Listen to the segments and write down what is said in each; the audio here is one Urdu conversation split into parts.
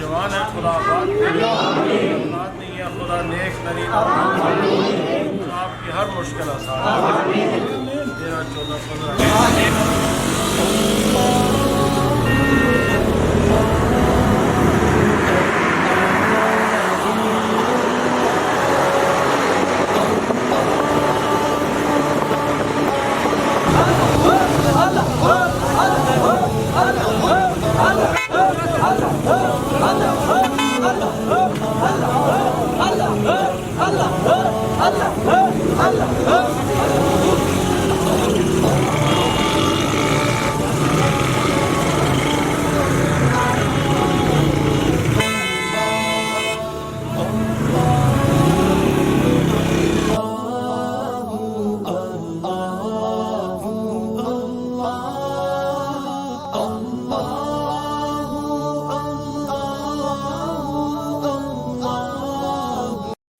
جوان ہے خدا آباد اولاد نہیں ہے خدا نیک نرین آپ کی ہر مشکل آسان 13 14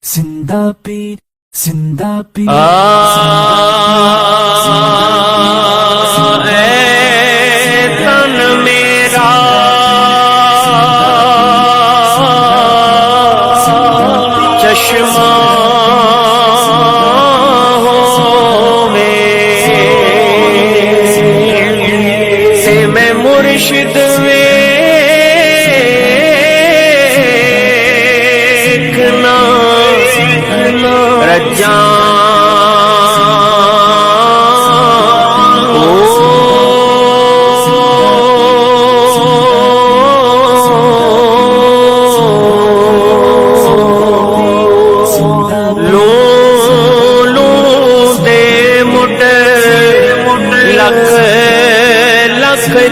زندہ پیر زندہ پیر اے تن میرا چشمہ ہووے سے میں مرشد ویکھنا رجاں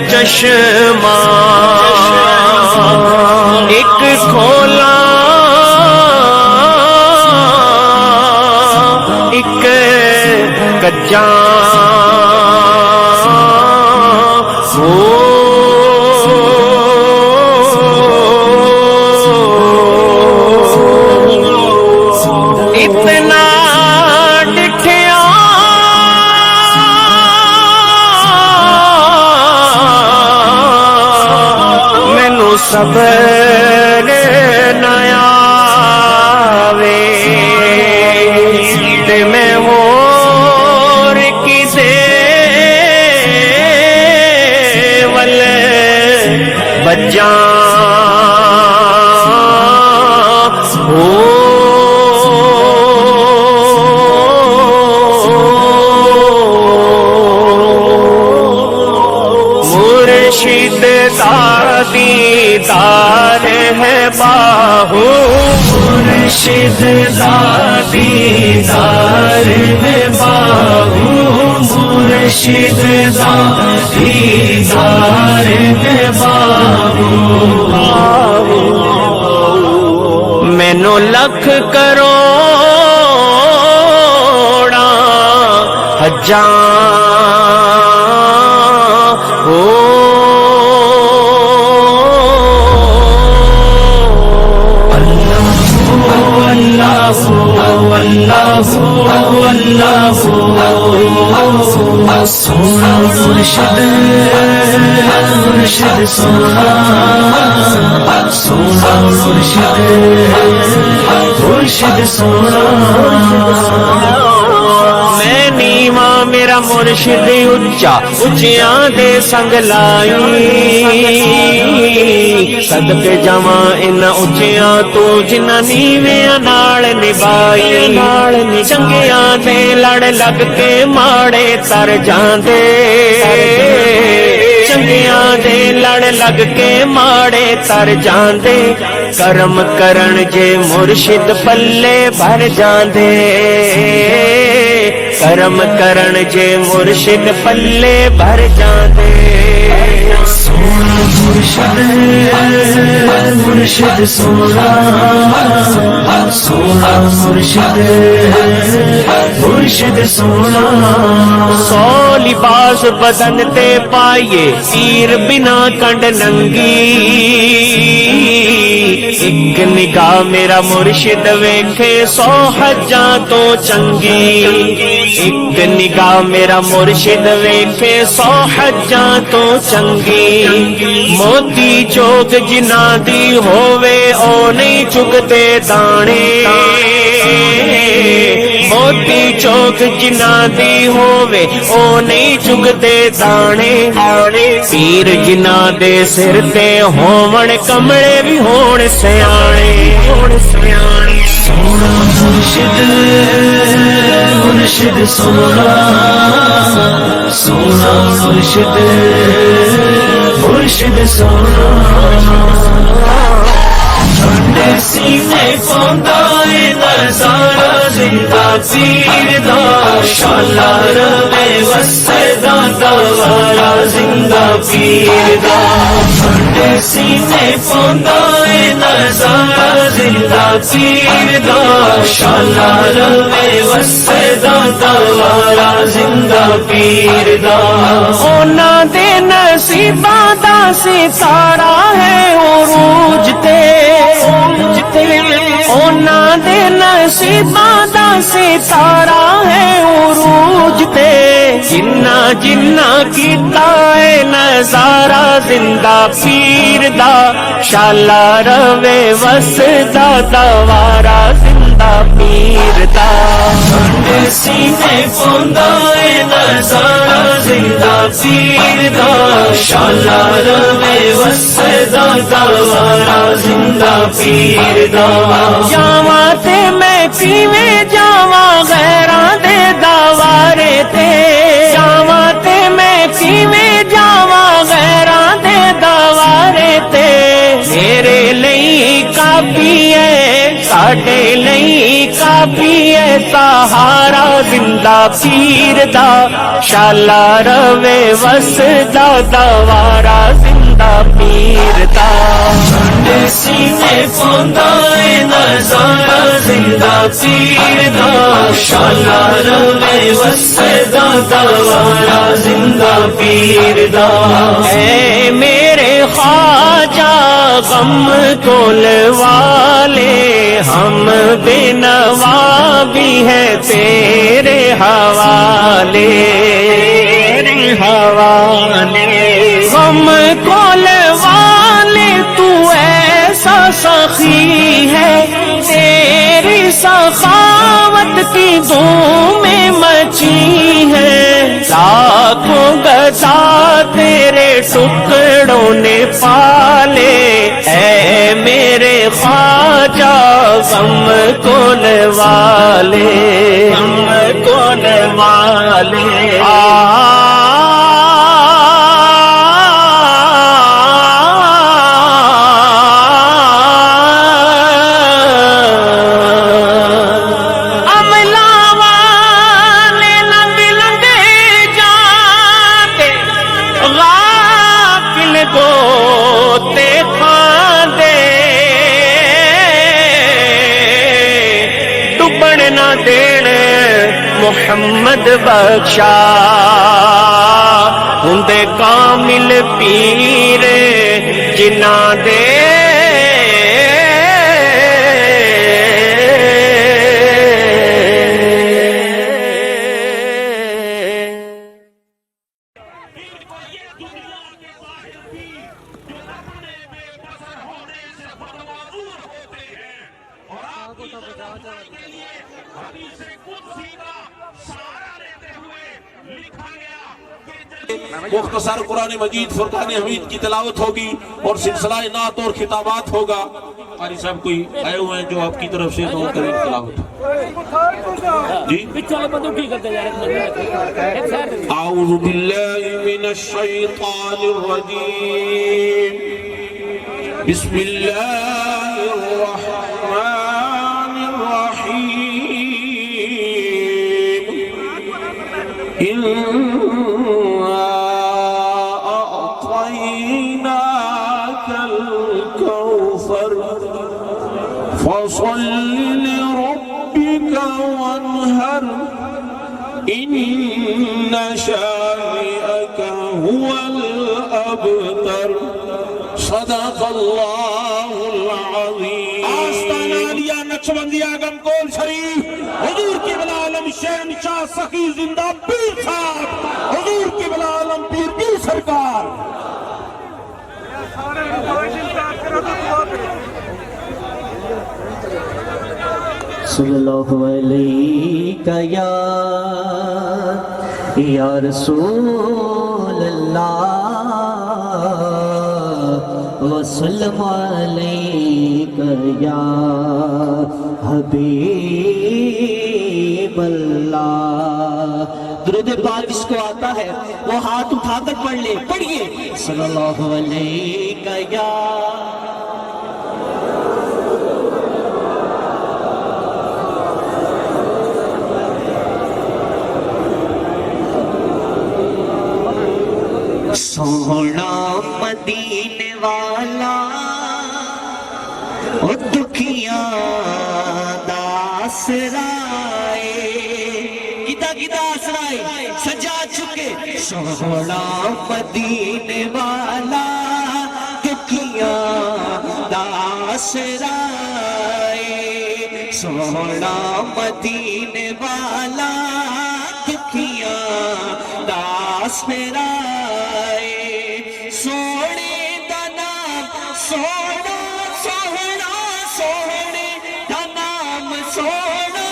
چشمہ ایک کھولا ایک کچا اتنا ڈٹھیا صبر نہ آوے تے میں ہور کسے ول بجاں مرشد دیدار ہے باہو مرشد دیدار ہے باہو مرشد دیدار ہے باہو مینو لکھ کروڑاں حجاں سونا مرشد مرشد سونا سونا مرشد مرشد سونا میں نیواں میرا مرشد اچا اچیاں دے سنگ لائی صدقے جاواں انہاں اچیاں تو جنہاں نیویاں نال نبھائی چنگیاں دے لڑ لگ کے ماڑے تر جاندے چنگیاں دے لڑ لگ کے ماڑے تر جاندے کرم کرن جے مرشد پلے بھر جاندے کرم کرن جے مرشد پلے بھر جاندے سونا مرشد مرشد سونا سونا مرشد مرشد سونا سو لباس بدن تے پائیے پیر بنا کنڈ ننگی ایک نگاہ میرا مرشد ویکھے 100 حجاں تو چنگی ایک نگاہ میرا مرشد ویکھے 100 حجاں تو چنگی موتی چوک جنہ دی ہووے او نہیں چگتے دانے موتی چوک جنہ دی ہووے او نہیں چگتے دانے پیر جنہ دے سر تے ہون کمڑے بھی ہون سیانے سونا مرشد مرشد سونا سونا مرشد مرشد سونا ٹھنڈے سینے پوندا اے نظارہ زندہ پیر دا شالا روے وسدا دوارا زندہ پیر دا ٹھنڈے سینے پوندا اے نظارہ زندہ پیر دا شالا روے وسدا دوارا زندہ پیر دا اونا دے نصیباں دا ستارہ ہے عروج تے اونا دے نصیباں دا ستارہ ہے عروج تے جنہ جنہ کیتا ہے نظارہ زندہ پیر دا شالا روے وسدا دوارا زندہ پیر دا ٹھنڈے سینے پوندا اے نظارہ زندہ پیر دا شالا روے وسدا دوارا زندہ پیر دا جاواں تے میں پیویں جاواں غیراں دے دوارے تے جاواں تے میں پیویں جاواں غیراں دے دوارے تے میرے لئی کافی ہے ساڈے لئی کافی ہے سہارا زندہ پیر دا شالا روے وسدا دوارا زندہ پیر دا ٹھنڈے سینے پوندا اے نظارہ زندہ پیر دا شالا روے وسدا دوارا زندہ پیر دا اے میرے خواجہ غم کول والے ہم بے نوا بھی ہیں تیرے حوالے غم کول والے تو ایسا سخی ہے تیری سخاوت کی دھوم میں مچی ہے لاکھوں گزا تیرے ٹکڑوں نے پالے اے میرے خواجہ غم کول والے محمد بخشا ہندے کامل پیر جنہ دے مختصر قرآن مجید فرقان حمید کی تلاوت ہوگی اور سلسلہ نعت اور خطابات ہوگا. قاری صاحب کوئی آئے ہوئے ہیں جو آپ کی طرف سے دعا کریں تلاوت. جی اعوذ باللہ من الشیطان الرجیم بسم اللہ الرحمن الرحیم إن شانئك هو الأبتر صدق الله العظيم آستانہ علیہ نقشبندی آگم کول شریف حضور قبلہ عالم شہنشاہ سخی زندہ پیر صاحب حضور قبلہ عالم پیر پیر سرکار صلی اللہ علیہ یا رسول اللہ وسلم علیکہ یا حبیب اللہ. درود پاک جس کو آتا ہے وہ ہاتھ اٹھا کر پڑھ لے. پڑھیے صلی اللہ علیہ یا سونا مدینے والا او دکھیاں دا آسرائے گدا گدا آسرائے سجا چکے سونا مدینے والا دکھیاں دا آسرائے سونا مدینے والا دکھیاں دا آسرائے سونے دا نام سونا سونا سونے دا نام سونا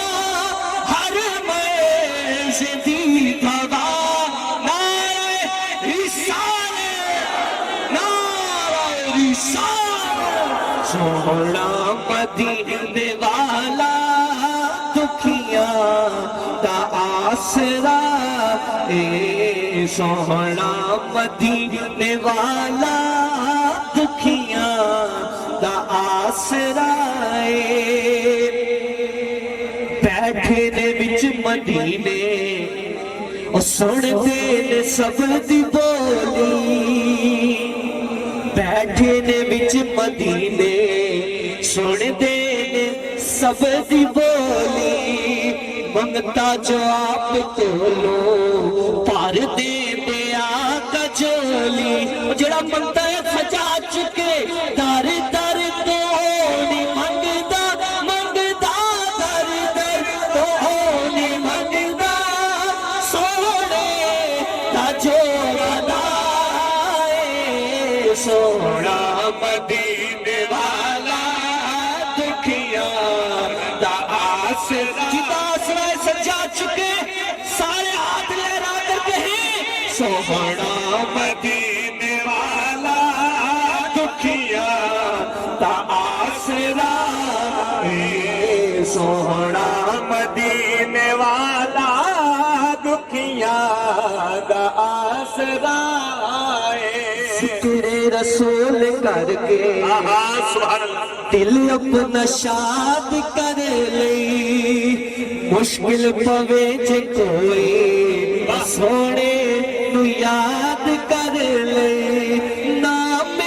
ہر مرز دی گوا نعرہ رسالت نعرہ رسالت سونا مدینے والا دکھیاں دا آسرا سونا مدینے والا دکھیاں دا آسرا بیٹھے نے وچ مدینے او سن دے نے سب دی بولی بیٹھے نے وچ مدینے سن دے نے سب دی بولی منگتا جو آپ تو لو پار دے دیا کجولی جڑا منگتا ہے سجا چکے در در تو نہیں منگتا منگتا در در تو نہیں منگتا سونے تا جو بدائے سونا مدینے والا دکھیاں دا آسرا سجا چکے سارے ہاتھ لہرا کر کہیں سونا مدینے والا دکھیاں دا آسرا سونا مدینے والا دکھیاں دا آسرا ذکر رسول کر کے دل اپنا شاد کر لئی مشکل پوے جے کوئی سونے نو یاد کر لے نام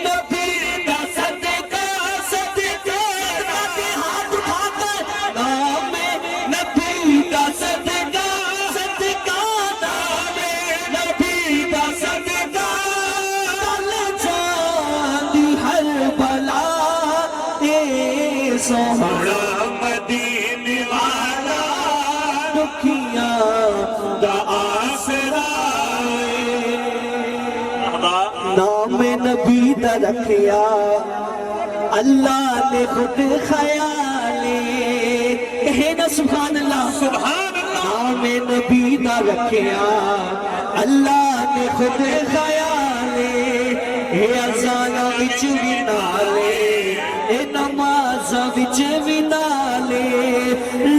نبی دا صدقہ صدقہ راتے ہاتھ اٹھا کر نام نبی دا صدقہ صدقہ نام نبی دا صدقہ دل جاندی ہر بلا اے سونا مدینے والا دکھیاں دا آسرا نام نبی دا رکھیا اللہ نے خود خیالے کہنا سبحان اللہ سبحان اللہ نام نبی دا رکھیا اللہ نے خود خیالے اے اذانہ وچ وی نالے اے نماز وچ وی نالے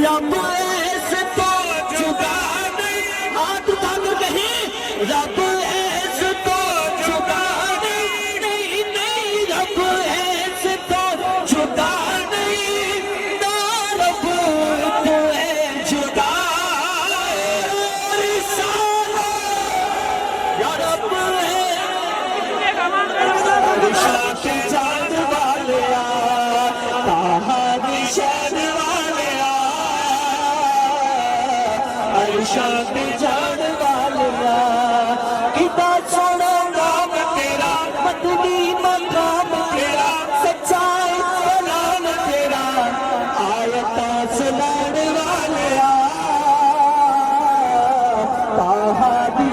رب ایسے تو جدا نہیں ہاتھ اٹھا کر کہیں رب ایسے تو جدا نہیں نہیں رب ایسے تو جدا نہیں نہ رب تو ہے جدا رسالت یا رب ہے شاہ جان والے شان والے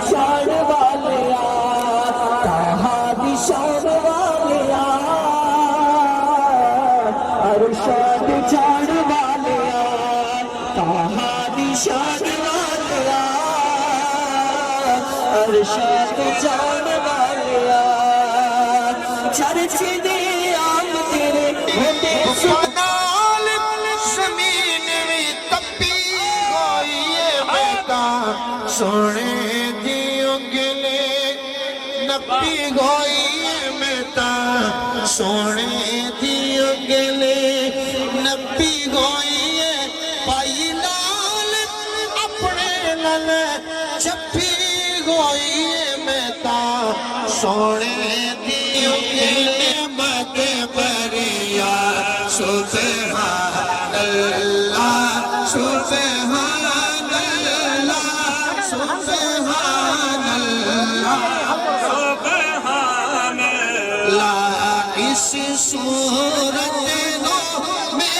شان والیا طہا دی شان والیا ارشاد جان والیا طہا دی شان والیا ارشاد جان والیا چرچ دے آم تیرے ہوتے نال زمین وی تپی ہوئی ہے میں سونے دی انگلے نپی ہوئی میں سونے دی انگلے نپی ہوئی ہے پائی نال اپنے لل چپی ہوئی ہے میں سونے دی انگلے مت بریا سبحان اللہ سبحان اللہ سبحان اللہ سبحان اللہ اس صورت میں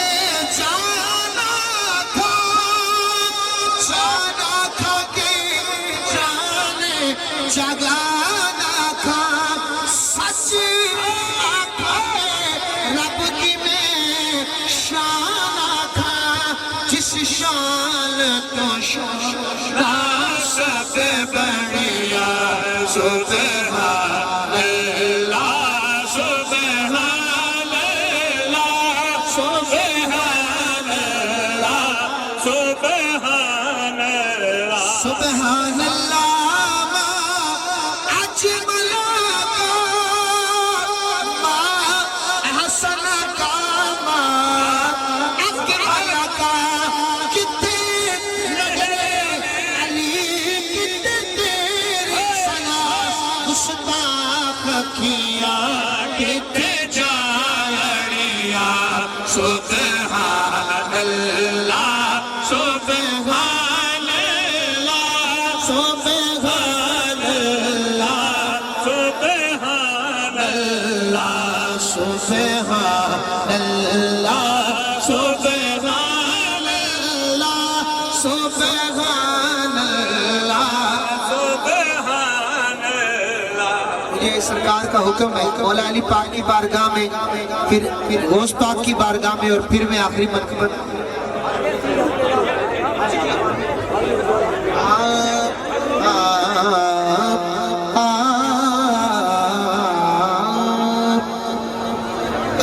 جانا تھا کہ جانے جگانا تھا سچ رب کی میں شان تھا جس شان تو شان سب بڑھیا سبحان اللہ سبحان اللہ سبحان اللہ سبحان اللہ سبحان اللہ اجمل ما احسن کام اکمل کا کتے نظرے علی کتے تیری سنا گستاخ کیا کتے جاڑیا سبحان اللہ سبحان اللہ سبحان اللہ سبحان اللہ سبحان اللہ سبحان اللہ سبحان اللہ سبحان اللہ یہ سرکار کا حکم ہے مولا علی پاک کی بارگاہ میں پھر غوث پاک کی بارگاہ میں اور پھر میں آخری مرتبہ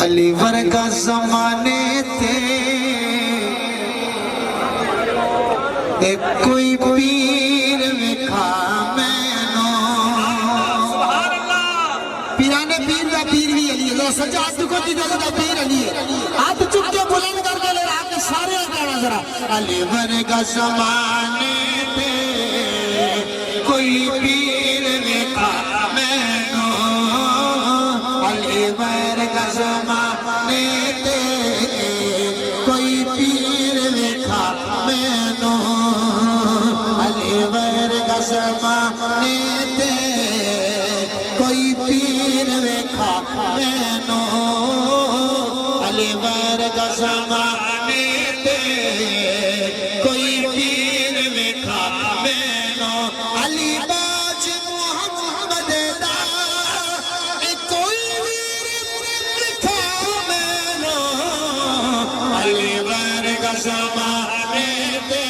علی ورگا زمانے تھے ایک کوئی پیر وکھا مینو پیرانے پیر دا پیر بھی علی ہے سجا ہاتھ کو دی دا پیر علی ہے ہاتھ چک کے بلند کر کے لے آپ کے سارے کہنا ذرا علی ورگا زمانے تھے کوئی پیر وکھا مینو علی ورگا زمانے تے کوئی پیر وکھا مینو علی ورگا زمانے تے کوئی پیر وکھا مینو علی ورگا زمانے تے کوئی پیر وکھا مینو علی باج محمد دا کوئی وکھا مینو علی ورگا زمانے تے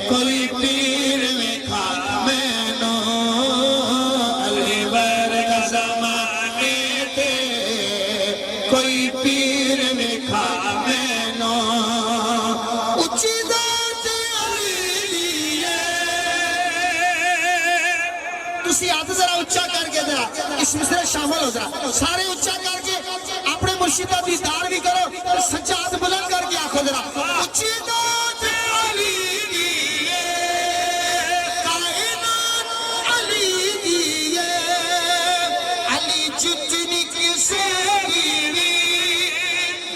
کوئی پیر وکھا مینو علی ورگا زمانے تے کوئی پیر وکھا مینو اچھی ذات علی دی ہے تسی ہاتھ ذرا اچھا کر کے ذرا اس مصرے شامل ہو ذرا سارے اچھا کر کے اپنے مرشد دی دار بھی کرو سچا ہاتھ بلند کر کے آخو ذرا اچھی ذات علی دی ہے کائنات علی دی ہے علی جتنی کسے گیوی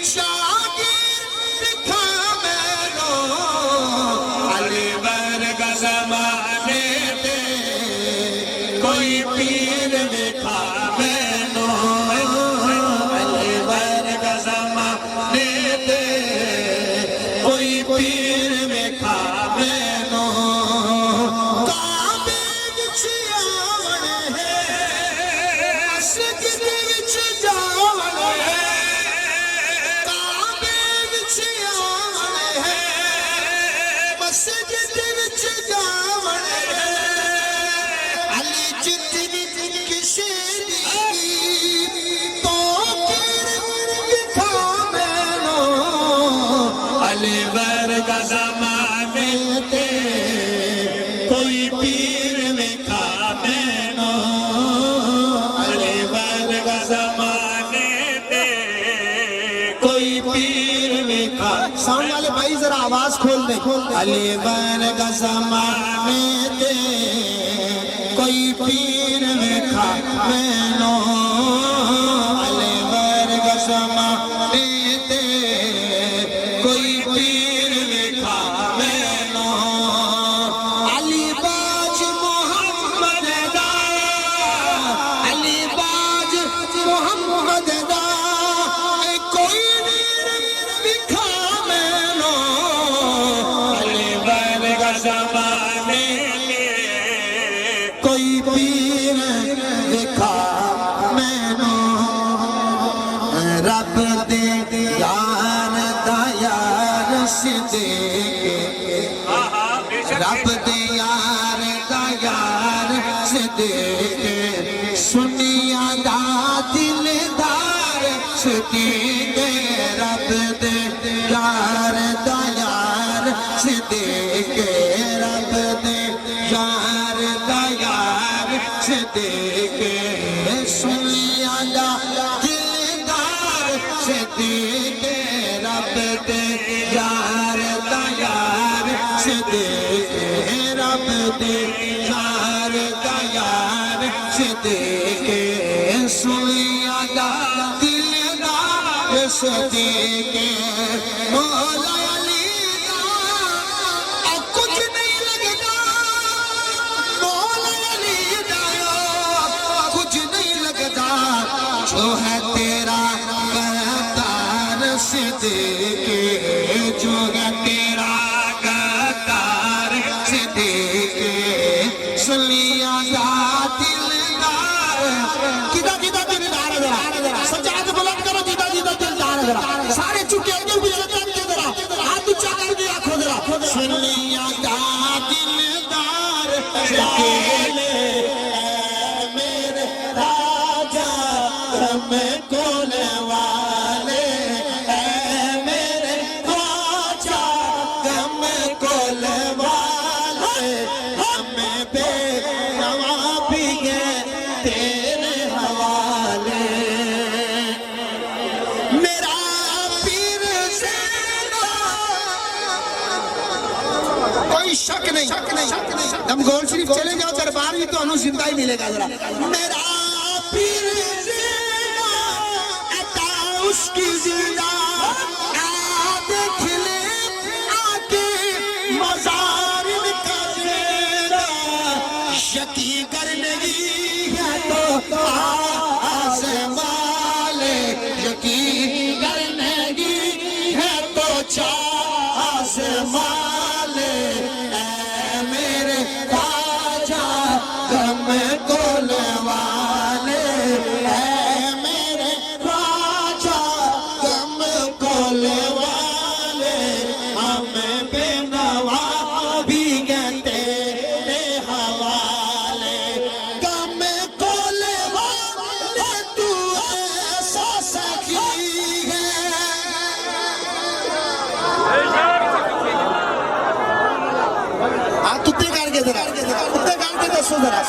شاگیر دکھا مینو علی ورگا زمانے تے کوئی پیر وکھا مینو علی ورگا زمانے تے کوئی پیر وکھا مینو کعبے چٹنی کسی تو پھر دکھا مینو علی ورگا زمانے تے کوئی پیر وکھا مینو علی ورگا زمانے تے کوئی پیر وکھا سامنے والے بھائی ذرا آواز کھول دیں علی ورگا زمانے تے کوئی پیر وکھا مینو علی ورگا زمانے تے کوئی پیر وکھا مینو علی باج محمد دا علی باج محمد دا کوئی پیر وکھا مینو علی ورگا زمانے کوئی پیر وکھا مینو رب دے یار دا یار صدیق رب دے یار دا یار صدیق سنیا دا دلدار صدیق رب دے یار دا یار صدیق رب دے یار دا یار صدیق سنیا دا دلدار صدیق رب دے یار دا یار صدیق رب دے یار دا یار صدیق سنیا دا دلدار صدیق مولا علی دا کچھ نہیں لگتا مولا علی دا کچھ نہیں لگتا جو ہے تیرا غدار صدیق جو ہے تیرا غدار صدیق سنیا دا دلدار کدھا کدھا دلدار ہے ذرا سجاد بلند کرو کدھا کدھا دلدار ہے ذرا سارے چکے اندر بھی لگن کے ذرا ہاتھ اونچا کر کے آنکھو ذرا سنیا دا دلدار صدیق میرے راجا رم کول والے اے میرے راجا رم کول والے ہمیں بے نوا بھی گئے تیرے حوالے میرا پیر زینا کوئی شک نہیں ہم گول شریف چلے جاؤ دربار بھی تو انہوں زندہ ہی ملے گا ذرا میرا پیر زینا عطا اس کی زندہ دیکھ لے آکے مزار کا زندہ یقین کرنگی ہے تو آسمان یقین کرنگی ہے تو آسمان اے میرے خواجہ غم کول والے اے میرے خواجہ غم کول والے ہمیں بے نوا بھی گئے تیرے حوالے غم کول والے تو ایسا سخی ہے آپ تتے کر کے ذرا تتے کر کے دسو ذرا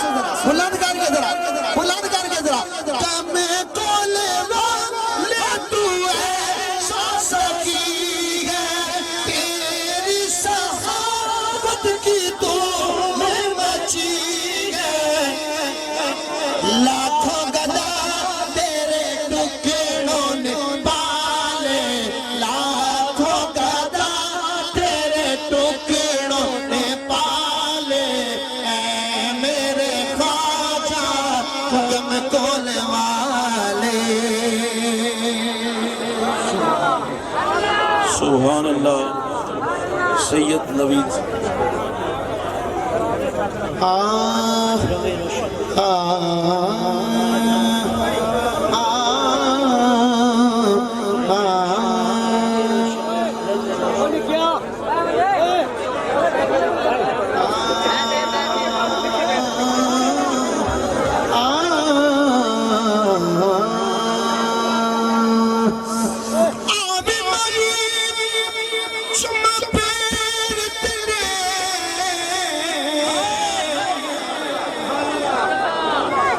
بلند کر کے ذرا بلند کر کے ذرا غم کول والے تو ایسا سخی ہے تیری صحابت کی تو میں مچی ہے لاکھوں گدا تیرے ٹکڑوں نے پالے لاکھوں گدا تیرے ٹکڑوں نے پالے اے میرے خواجہ غم کول والے سبحان اللہ سید نوید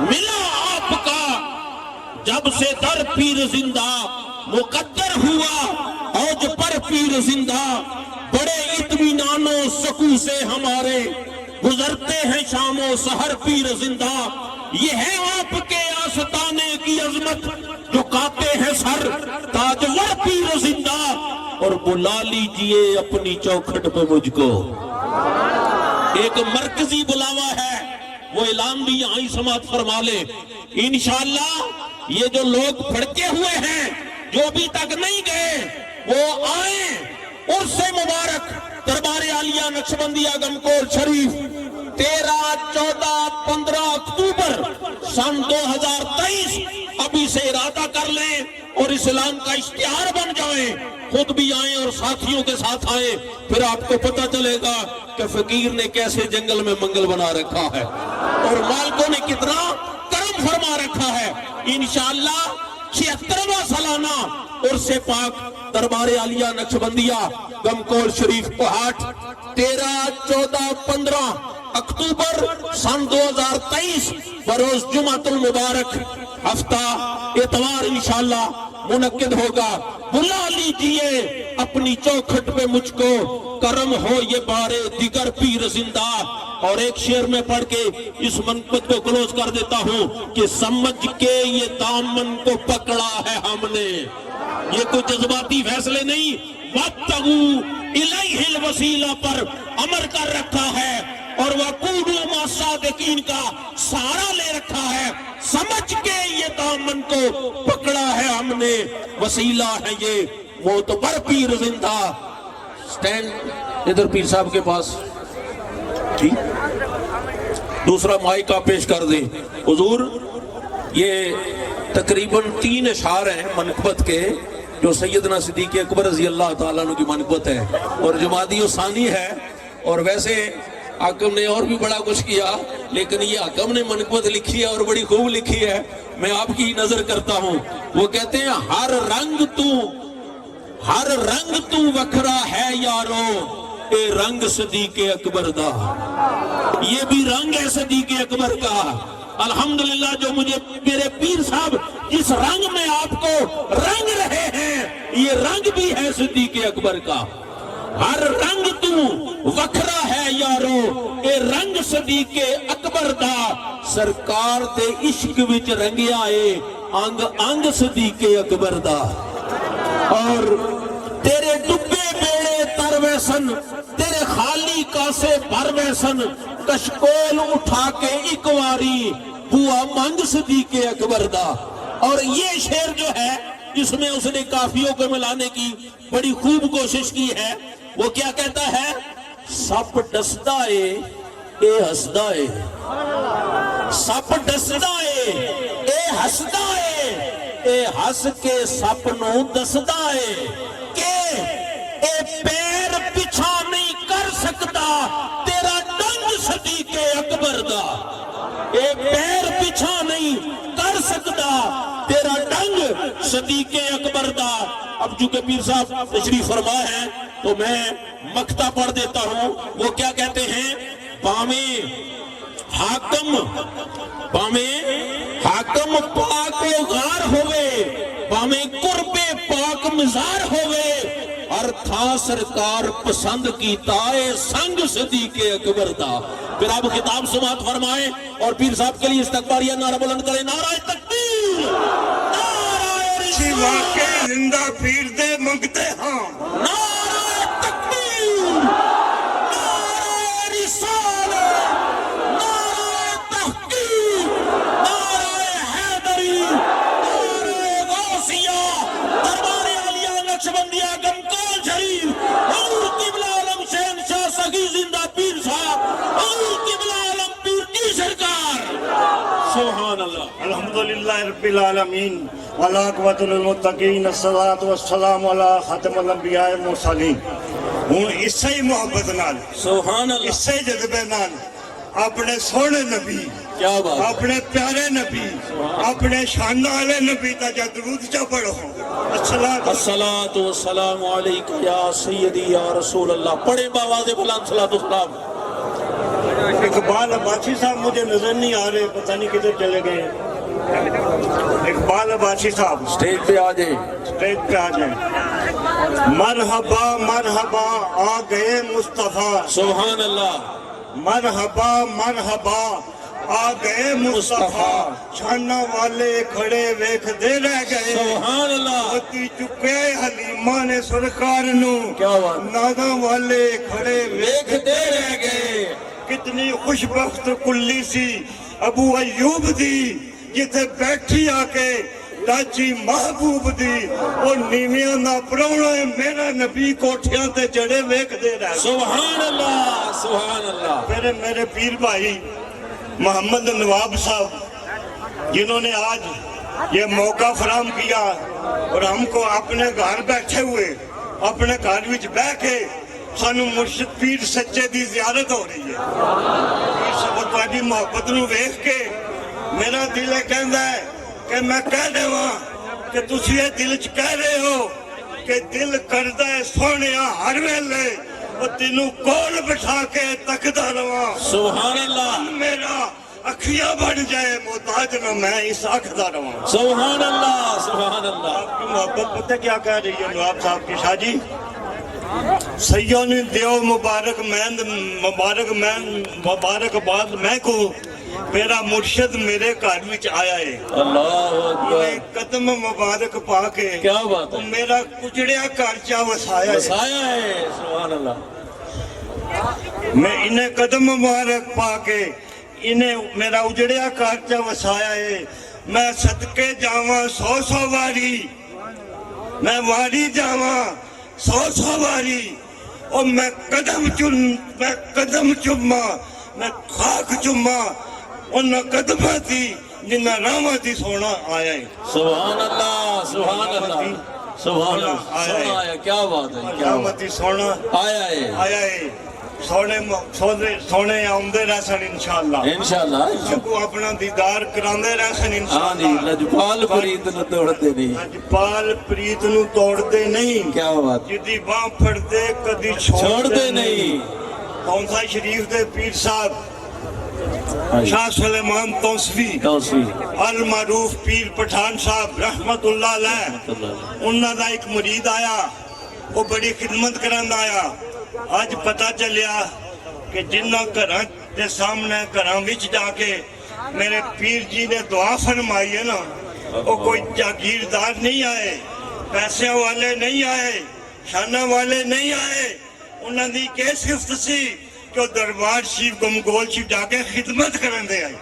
ملا آپ کا جب سے در پیر زندہ، مقدر ہوا اوج پر پیر زندہ. بڑے اطمینان و سکون سے ہمارے گزرتے ہیں شام و سحر پیر زندہ. یہ ہے آپ کے آستانے کی عظمت، جھکاتے ہیں سر تاجور پیر زندہ. اور بلا لیجئے اپنی چوکھٹ پہ مجھ کو. ایک مرکزی بلاوا ہے، وہ اعلان بھی یہاں ہی سماعت فرما لے. انشاءاللہ یہ جو لوگ پھڑکے ہوئے ہیں، جو ابھی تک نہیں گئے، وہ آئیں. عرس مبارک دربار عالیہ نقشبندیہ گمکول شریف 13، 14، 15 اکتوبر سن 2023 ابھی سے ارادہ کر لیں اور اسلام کا اشتہار بن جائیں. خود بھی آئیں اور ساتھیوں کے ساتھ آئیں، پھر آپ کو پتہ چلے گا کہ فقیر نے کیسے جنگل میں منگل بنا رکھا ہے اور مالکوں نے کتنا کرم فرما رکھا ہے. انشاءاللہ 76واں سالانہ عرس پاک دربار عالیہ نقشبندیہ گمکول شریف کوہاٹ 13، 14، 15 اکتوبر سن 2023 بروز جمعۃ المبارک ہفتہ اتوار انشاءاللہ منعقد ہوگا. بلا لیجئے اپنی چوکھٹ پہ مجھ کو، کرم ہو یہ بارے دیگر پیر زندہ. اور ایک شعر میں پڑھ کے اس منقبت کو کلوز کر دیتا ہوں کہ سمجھ کے یہ دامن کو پکڑا ہے ہم نے. یہ کوئی جذباتی فیصلے نہیں، وَابْتَغُوا إِلَيْهِ الْوَسِيلَہ پر امر کر رکھا ہے اور وَقُولُوا مَعَ الصَّادِقِينَ کا سہارا لے رکھا ہے. سمجھ کے یہ دامن کو پکڑا ہے ہم نے، وسیلہ ہے یہ معتبر پیر زندہ. سٹینڈ ادھر پیر صاحب کے پاس جی، دوسرا مائک آپ پیش کر دیں. حضور یہ تقریباً 3 اشعار ہیں منقبت کے جو سیدنا صدیق اکبر رضی اللہ تعالیٰ عنہ کی منقبت ہے اور جمادی ثانی ہے. اور ویسے حاکم نے اور بھی بڑا کچھ کیا، لیکن یہ حاکم نے منقبت لکھی ہے اور بڑی خوب لکھی ہے. میں آپ کی نظر کرتا ہوں. وہ کہتے ہیں ہر رنگ تو وکھرا ہے یارو، اے رنگ صدیق اکبر دا. یہ بھی رنگ ہے صدیق اکبر کا. الحمدللہ جو مجھے میرے پیر صاحب جس رنگ میں آپ کو رنگ رہے ہیں، یہ رنگ بھی ہے صدیق اکبر کا. ہر رنگ تو وکھرا ہے یارو، اے رنگ صدیق اکبر دا. سرکار دے عشق وچ رنگیا اے انگ انگ صدیق اکبر دا. اور تیرے ڈبے بیڑے تر ویسن، تیرے خالی کاسے بھر ویسن، کشکول اٹھا کے ایک واری بوا منگ صدیق اکبر دا. اور یہ شعر جو ہے اس میں اس نے کافیوں کو ملانے کی بڑی خوب کوشش کی ہے. وہ کیا کہتا ہے؟ سپ ڈسدا اے اے ہسدا اے، سپ ڈسدا اے اے ہسدا اے، اے ہس کے سپ نو دسدا اے کہ اے پیر پیچھا نہیں کر سکتا تیرا ڈنگ صدیق اکبر دا. اے پیر پیچھا نہیں کر سکتا تیرا ڈنگ صدیق اکبر دا. اب چونکہ پیر صاحب تشریف فرما ہے تو میں مقطع پڑھ دیتا ہوں. وہ کیا کہتے ہیں؟ حاکم پاک و غار ہوئے، باویں قرب پاک مزار ہوئے، ہر تھا سرکار پسند کیتا اے سنگ صدیق اکبر دا. پھر آپ کتاب سماعت فرمائیں اور پیر صاحب کے لیے استغفاریہ نعرہ بلند کریں. نعرہ تکبیر، نعرہ رسالت، واقعی زندہ پیر دے منگتے ہاں. نعرہ تکبیر، نعرہ رسالت، نعرہ تحقیق، نعرہ حیدری، نعرہ غوثیہ. دربار عالیہ نقشبندیہ گمکول شریف حضور قبلہ عالم شہنشاہ سخی زندہ پیر صاحب، حضور قبلہ عالم پیر کی سرکار. سبحان اللہ. الحمدللہ رب العالمین والعاقبۃ للمتقین، الصلاۃ والسلام علی خاتم الانبیاء والمرسلین. ہوں اسے ہی محبت نال، سبحان اللہ. اسے جذبے نال اپنے سونے نبی، کیا بات ہے. اپنے پیارے نبی، اپنے شان والے نبی کا جا درود چا پڑھو. الصلاۃ والسلام علیک یا سیدی یا رسول اللہ. پڑھیں باواز بلند صلاۃ والسلام. اقبال عباسی صاحب مجھے نظر نہیں آ رہے، پتہ نہیں کدھر چلے گئے۔ اقبال عباسی صاحب اسٹیج پہ آ جائیں۔ اسٹیج پہ آ جائیں۔ مرحبا مرحبا آ گئے مصطفیٰ، سبحان اللہ، مرحبا مرحبا آ گئے مصطفیٰ، شانہ والے کھڑے ویکھ دے رہ گئے، سبحان اللہ، ہوتی چکے حلیمہ نے سرکار نو، کیا بات، ناداں والے کھڑے دیکھ دے رہ گئے۔ کتنی خوش بخت کلی سی ابو ایوب دی، جتھے بیٹھی آ کے ڈاچی محبوب دی، اور نیویاں دا پرونا ہے میرا نبی کوٹھیاں تے چڑھے ویکھ دے رہا۔ سبحان اللہ، سبحان اللہ۔ میرے پیر بھائی محمد نواب صاحب جنہوں نے آج یہ موقع فراہم کیا اور ہم کو اپنے گھر بیٹھے ہوئے اپنے گھر وچ بیٹھ کے سانو مرشد پیر سچے دی زیارت ہو رہی ہے۔ پیر صاحب تہاڈی محبت نو ویکھ کے میرا دل کہندا ہے کہ میں کہہ دیواں کہ تسی یہ دل چ کہہ رہے ہو کہ دل کردا ہے سونیا ہر ویلے وہ تینوں کول بٹھا کے تکدا رواں، سبحان اللہ، میرا اکھیاں بڑھ جائے محتاج نہ میں اس اکھ دا رواں۔ سبحان اللہ، سبحان اللہ۔ آپ کی محبت پتہ کیا کہہ رہی ہے نواب صاحب کی؟ شاہ جی سیوں نے دیو مبارک مبارکباد میں کو میرا مرشد میرے گھر وچ آیا ہے، اللہ اکبر، قدم مبارک پا کے کیا بات ہے، میرا کچڑیا گھر چا وسایا ہے، بسایا ہے، سبحان اللہ۔ میں انہیں قدم مبارک پا کے انہیں میرا اجڑیا گھر چا وسایا ہے، میں صدقے جاواں 100 واری، میں واری جاواں 100 واری، اور میں قدم چوما، میں خاک چوما انہاں قدماں دی جنہاں راواں دی سونا آیا ہے۔ سبحان اللہ، سبحان اللہ، سبحان اللہ، سونا آیا، کیا بات ہے، کیا راواں بات دی سونا آیا ہے، آیا ہے، سونے آمدے رہ سن انشاءاللہ، انشاءاللہ۔ سگو اپنا دیدار کراندے رہ سن ہاں جی، انشاءاللہ۔ لجپال پریت نہ توڑتے نہیں، لجپال پریت نو توڑتے نہیں، کیا بات، جدی باں پھڑتے کدی چھوڑتے نہیں۔ کونسا شریف دے پیر صاحب شاہ سلیمان توسوی المعروف پیر پٹھان صاحب رحمت اللہ علیہ، انہاں دا ایک مرید آیا، وہ بڑی خدمت کرند آیا۔ آج پتہ چلیا کہ جنہ گھراں دے سامنے گھراں وچ جا کے میرے پیر جی نے دعا فرمائی ہے نا، وہ کوئی جاگیردار نہیں آئے، پیسے والے نہیں آئے، شانہ والے نہیں آئے، انہاں دی کیا صفت سی کہ وہ دربار شریف گمگول شریف جا کے خدمت کرن دے آئے،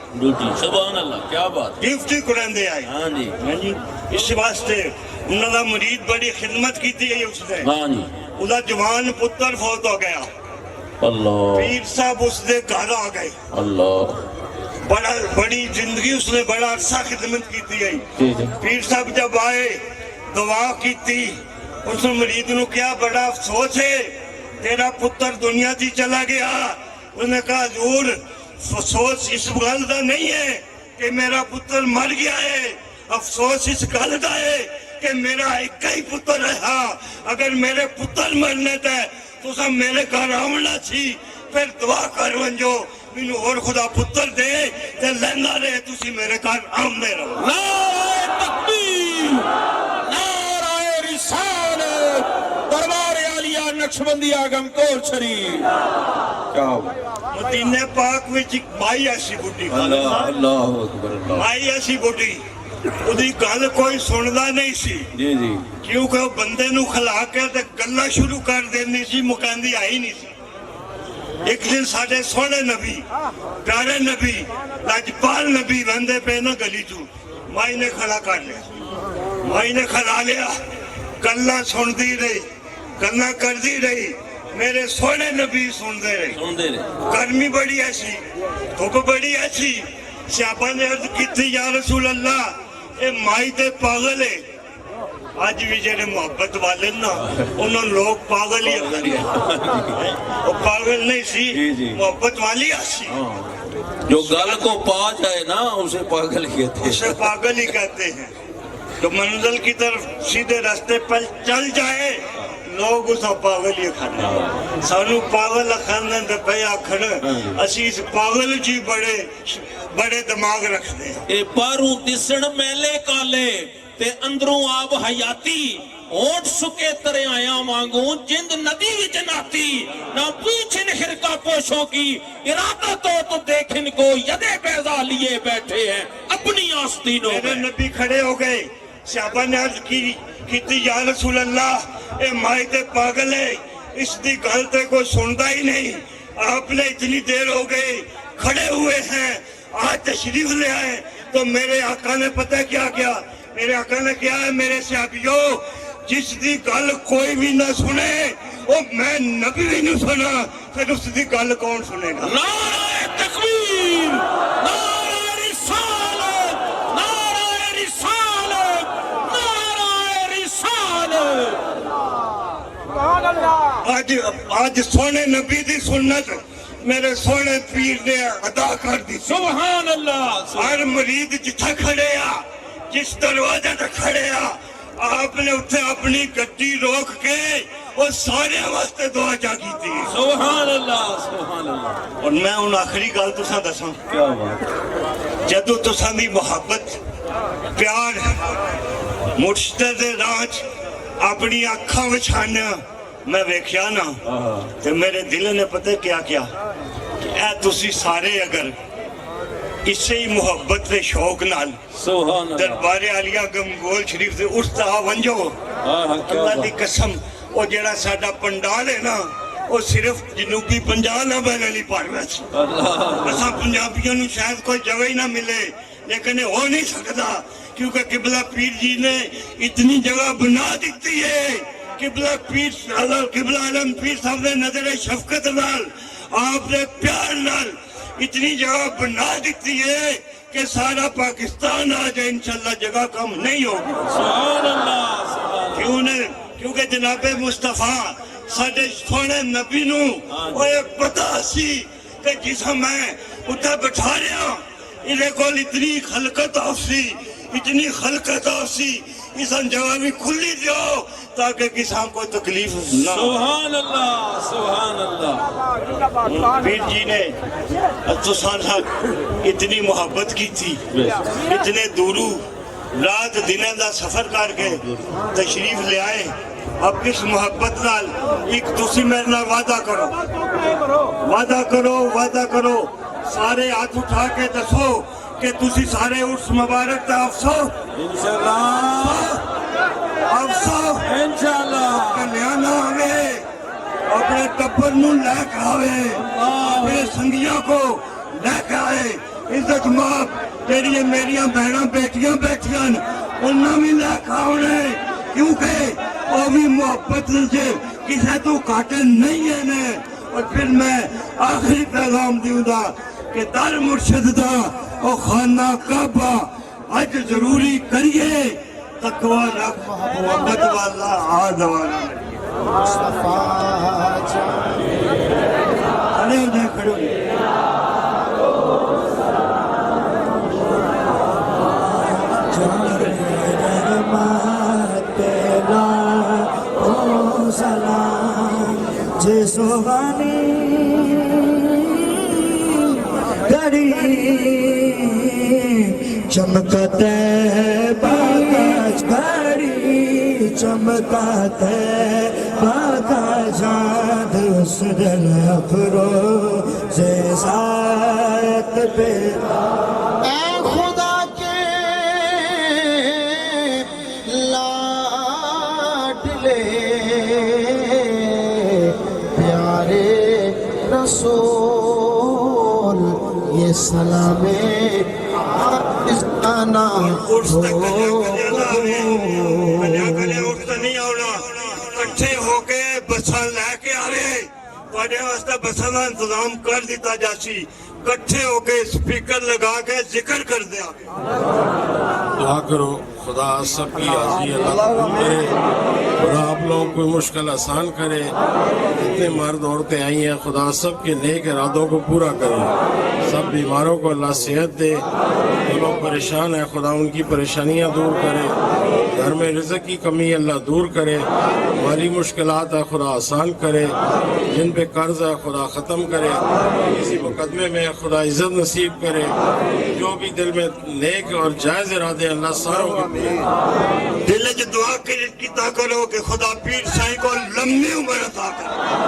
سبحان اللہ، کیا بات، ڈیوٹی کرن دے آئے۔ ہاں جی، ہاں جی، اس واسطے انہاں دا مرید بڑی خدمت کیتی ہے اس نے، ہاں جی، ادا جوان پتر فوت ہو گیا، اللہ، پیر صاحب اس دے گھر آ گئے، اللہ، بڑی زندگی اس نے بڑا عرصہ خدمت کیتی ہے۔ پیر صاحب جب آئے دعا کیتی، اس نے مرید نو کیا بڑا افسوس ہے تیرا پتر دنیا دی چلا گیا، اس نے کہا حضور افسوس اس گل دا نہیں ہے کہ میرا پتر مر گیا ہے، افسوس اس گل دا ہے کہ میرا ایک ہی پتر ہے، ہاں اگر میرے پتر مرنے تے تو سب میرے گھر آمنا سی، پھر دعا کر ونجو مینوں اور خدا پتر دے تے لینا رہے تسی میرے گھر آمدے رہو۔ نعرہ تکبیر، نعرہ رسالت، دربار عالیہ نقشبندی آگم کول شریف، کیا مدینے پاک وچ ایک مائی ایسی بڈی، اللہ، اللہ اکبر، اللہ، مائی ایسی بڈی، اُدھی گل کوئی سندا نہیں سی، جی جی، کیونکہ وہ بندے نو کھلا کے تے گلاں شروع کر دیندی سی، مکاندی آئی نہیں سی۔ ایک دن ساڈے سونے نبی پیارے نبی لاجپال نبی وندے پہ نا گلی چوں، مائی نے کھڑا کر لیا، مائی نے کھلا لیا، گلاں سندی رہی، گلاں کردی رہی، میرے سونے نبی سندے رہے، گرمی بڑی ایسی، دھوپ بڑی ایسی، صحابہ نے عرض کی یا رسول اللہ اے مائی تے پاگل ہے۔ آج بھی جڑے محبت والے نا انہوں لوگ پاگل ہی ہیں، وہ پاگل نہیں سی، محبت والی آسی، جو گل کو پا جائے نا اسے پاگل کہتے ہیں، اسے پاگل ہی کہتے ہیں۔ جو منزل کی طرف سیدھے راستے پر چل جائے لوگ اس پاگل ہی کھانا سانو پاگل کھانا دے پہ آکھن اسی اس پاگل جی بڑے دماغ رکھ دے اے پاروں دسن میلے کالے تے اندروں آب حیاتی اونٹ سکے ترے آیا مانگوں جند ندی جناتی نہ پوچھن خرقہ پوشوں کی ارادہ تو دیکھن کو یدے بیضا لیے بیٹھے ہیں اپنی آستینوں میرے میں نبی کھڑے ہو گئے صحابہ نے عرض کی یا رسول اللہ اے مائی تے پاگل ہے اس دی گل تے کوئی سنتا ہی نہیں آپ نے اتنی دیر ہو گئی کھڑے ہوئے ہیں آج تشریف لے آئے تو میرے آقا نے پتہ کیا کیا میرے آقا نے کیا ہے میرے صحابیوں جس دی گل کوئی بھی نہ سنے وہ میں نبی بھی نہیں سنا پھر اس دی گل کون سنے گا نعرہ تکبیر نعرہ رسالت نعرہ رسالت نعرہ رسالت آج سونے نبی دی سنت میرے سونے پیر نے ادا کر دی سبحان اللہ ہر مرید جتھا کھڑے آ جس دروازے تے کھڑے آ آپ نے اتھے اپنی گڈی روک کے وہ سارے واسطے دعا جا کی تھی سبحان اللہ سبحان اللہ اور میں ان آخری گل تساں دساں کیا بات جدو تساں دی محبت پیار مرشد دے راج اپنی اکھاں وچھانا میں ویکھیا نا تے میرے دل نے پتہ کیا کیا کہ اے تسی سارے اگر اسے ہی محبت دے شوق نال سبحان اللہ دربار عالیہ گمگول شریف دے اٹھتا ونجو اللہ دی قسم وہ جڑا ساڈا پنڈال ہے نا وہ صرف جنوبی پنجاب نہ بن علی پارویس اساں پنجابیوں نو شاید کوئی جگہ ہی نہ ملے لیکن یہ ہو نہیں سکتا کیونکہ قبلہ پیر جی نے اتنی جگہ بنا دیتی ہے قبلہ پیر قبلہ عالم پیر صاحب نے نظر شفقت نال آپ نے پیار نال اتنی جگہ بنا دیتی ہے کہ سارا پاکستان آ جائے انشاءاللہ جگہ کم نہیں ہوگی سبحان اللہ کیونکہ جناب مصطفیٰ ساڑھے سونے نبی نو وہ ایک پتہ سی کہ جسا میں اتھا بٹھا رہا انہیں کول اتنی خلقت آفسی اتنی خلقت آفسی اس جگہ بھی کھلی دیو تاکہ کسان کو تکلیف نہ سبحان اللہ سبحان اللہ پیر جی نے تسان اتنی محبت کی تھی اتنے دورو رات دنیں دا سفر کر کے تشریف لے آئے اب کس محبت نال ایک تسی میرے نال وعدہ کرو سارے ہاتھ اٹھا کے دسو کہ تسی سارے اس مبارک تا افسو انشاءاللہ افسو انشاءاللہ کلیانا آوے اپنے ٹبر نو لے کے آوے اپنے سنگیاں کو لے کے آئے عزت ماب تیری میریاں بہناں بیٹیاں بیٹھیاں انہاں بھی لے کے آونے کیونکہ وہ بھی محبت سے کسے تو کاٹے نہیں ہے نے اور پھر میں آخری پیغام دیوں دا کہ در مرشد دا او خانہ کعبہ اج ضروری کریے تقوی رکھ محبت والا آدوانا کھڑے ہو جائیں کھڑے ہو جائیں چمکتے باغ گھڑی چمکتے باغ جاد اس دل افروز ذات پہ اے خدا کے لاڈلے پیارے رسول یہ سلام آنا کٹھے ہو کے بساں لے کے آئے بڑے واسطے بساں کا انتظام کر دیتا جاسی کٹھے ہو کے سپیکر لگا کے ذکر کر دیا دعا کرو خدا سب کی عاجزی اللہ قبول کرے خدا آپ لوگوں کو مشکل آسان کرے اتنے مرد عورتیں آئی ہیں خدا سب کے نیک ارادوں کو پورا کرے سب بیماروں کو اللہ صحت دے، جو لوگ پریشان ہیں خدا ان کی پریشانیاں دور کرے، گھر میں رزق کی کمی اللہ دور کرے، مالی مشکلات ہے خدا آسان کرے، جن پہ قرض ہے خدا ختم کرے، کسی مقدمے میں خدا عزت نصیب کرے، جو بھی دل میں نیک اور جائز ارادے اللہ ساروں کے پورے دل چ دعا کیتا کرو کہ خدا پیر سائیں کو لمبی عمر عطا کرے،